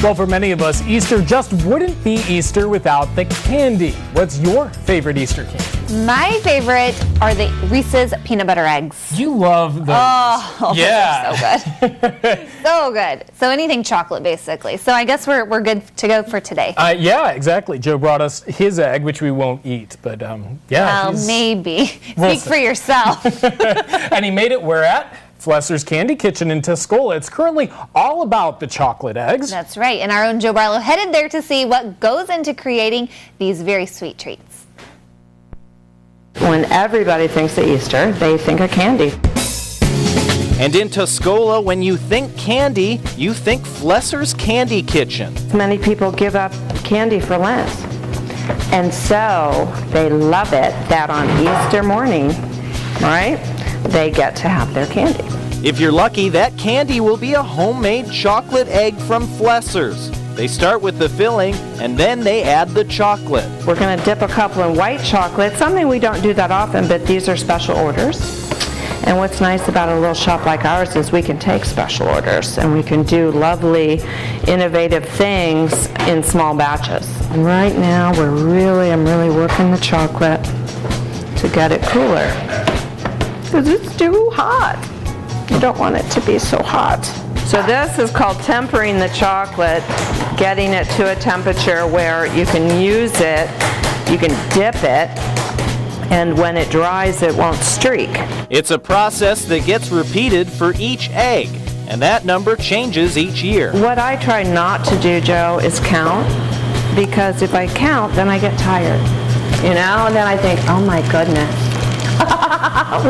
Well, for many of us, Easter just wouldn't be Easter without the candy. What's your favorite Easter candy? My favorite are the Reese's peanut butter eggs. You love those. Oh, yeah. So good. So good. So anything chocolate, basically. So I guess we're good to go for today. Yeah, exactly. Joe brought us his egg, which we won't eat, but yeah. Well, maybe. We'll Speak for yourself. And he made it where at? Flesor's Candy Kitchen in Tuscola. It's currently all about the chocolate eggs. That's right. And our own Joe Barlow headed there to see what goes into creating these very sweet treats. When everybody thinks of Easter, they think of candy. And in Tuscola, when you think candy, you think Flesor's Candy Kitchen. Many people give up candy for Lent. And so they love it that on Easter morning, right, they get to have their candy. If you're lucky, that candy will be a homemade chocolate egg from Flesor's. They start with the filling, and then they add the chocolate. We're going to dip a couple in white chocolate, something we don't do that often, but these are special orders. And what's nice about a little shop like ours is we can take special orders, and we can do lovely, innovative things in small batches. And right now, I'm really working the chocolate to get it cooler, because it's too hot. You don't want it to be so hot. So this is called tempering the chocolate, getting it to a temperature where you can use it, you can dip it, and when it dries, it won't streak. It's a process that gets repeated for each egg, and that number changes each year. What I try not to do, Joe, is count, because if I count, then I get tired, you know, and then I think, oh my goodness.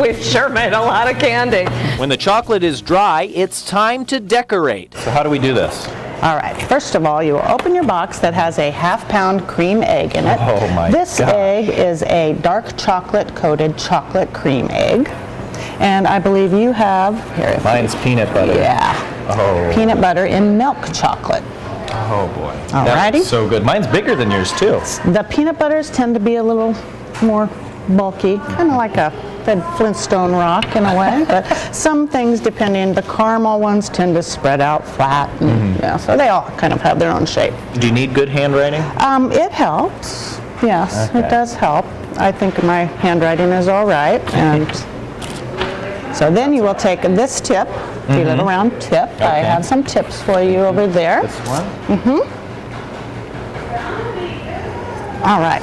We've sure made a lot of candy. When the chocolate is dry, it's time to decorate. So how do we do this? All right, first of all, you open your box that has a half-pound cream egg in it. Oh my This God. egg is a dark chocolate-coated chocolate cream egg. And I believe you have, here. Mine's peanut butter. Yeah. Oh. Peanut butter in milk chocolate. Oh boy. Alrighty. That's so good. Mine's bigger than yours too. The peanut butters tend to be a little more bulky, kind of like a Flintstone rock in a way, but some things, depending, the caramel ones tend to spread out flat, and, yeah, so they all kind of have their own shape. Do you need good handwriting? It helps, yes, Okay. it does help. I think my handwriting is all right, and so then you will take this tip, the little round tip. I have some tips for you over there. This one? All right.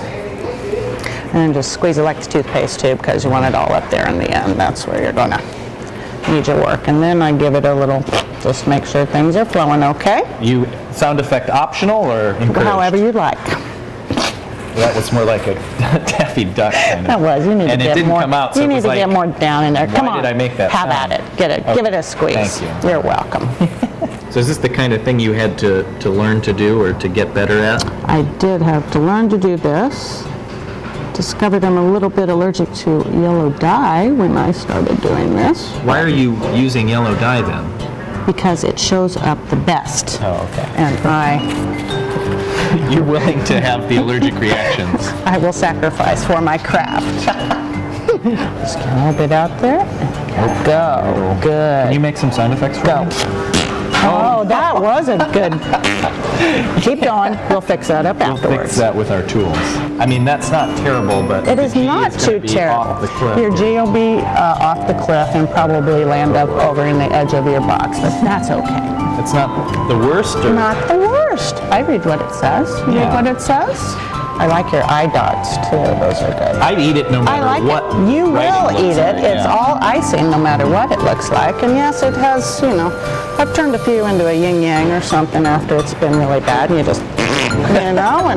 And just squeeze it like the toothpaste tube, because you want it all up there in the end. That's where you're going to need your work. And then I give it a little, just make sure things are flowing okay. You sound effect optional or encouraged? However you like. That was more like a Daffy Duck kind of. That was. You need and to it get didn't more. come out. So you it need was to like, get more down in there. Come why on. did I make that Have sound? at it. Get it. Okay. Give it a squeeze. Thank you. You're welcome. So is this the kind of thing you had to learn to do or to get better at? I did have to learn to do this. Discovered I'm a little bit allergic to yellow dye when I started doing this. Why are you using yellow dye then? Because it shows up the best. Oh, okay. And You're willing to have the allergic reactions. I will sacrifice for my craft. Just get a little bit out there. Go. Good. Can you make some sound effects for Go. me? Oh, that was a good. Keep going. We'll fix that up We'll afterwards. fix that with our tools. I mean, that's not terrible, but It is the G not is too gonna be terrible. off the cliff. Your G will be off the cliff and probably land up over in the edge of your box, but that's okay. It's not the worst, or Not the worst. I read what it says. You read Yeah. what it says? I like your eye dots too. Those are good. I'd eat it no I matter like what. it. You writing will looks eat it. like, It's yeah. all icing no matter what it looks like. And yes, it has, you know, I've turned a few into a yin-yang or something after it's been really bad. And you just, you know,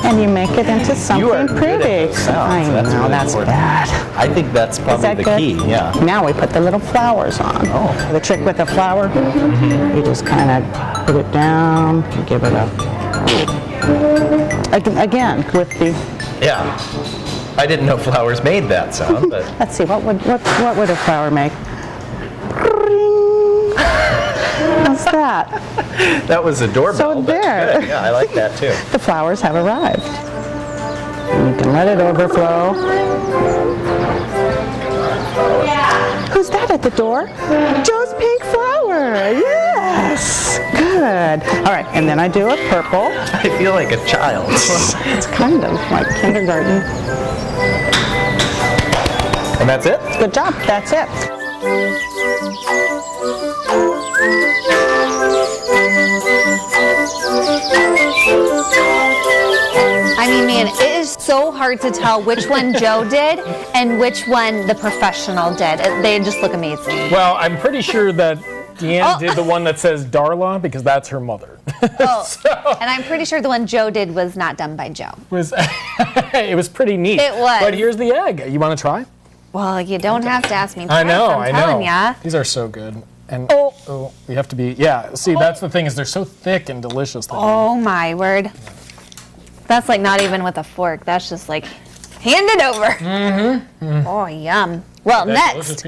and you make it into something You are good pretty. at those sounds. I know, really that's important. bad. I think that's Is probably that the good? key, yeah. Now we put the little flowers on. Oh. The trick with the flower, you just kind of put it down, you give it a, again, with the, Yeah. I didn't know flowers made that sound, but let's see, what would a flower make? How's that? that was a doorbell. So but there. good. Yeah, I like that too. The flowers have arrived. And you can let it overflow. Who's that at the door? Joe's pink flower. Yes. Good. Good. All right, and then I do a purple. I feel like a child. It's kind of like kindergarten. And that's it? Good job. That's it. I mean, man, it is so hard to tell which one Joe did and which one the professional did. They just look amazing. Well, I'm pretty sure that Deanne did the one that says Darla because that's her mother. And I'm pretty sure the one Joe did was not done by Joe. It was pretty neat. It was. But here's the egg. You want to try? Well, you don't have to ask me twice, I know. I'm telling ya. These are so good. And we have to be, see, that's the thing is they're so thick and delicious. Oh my word. That's like not even with a fork. That's just like hand it over. Oh, yum. Well, next.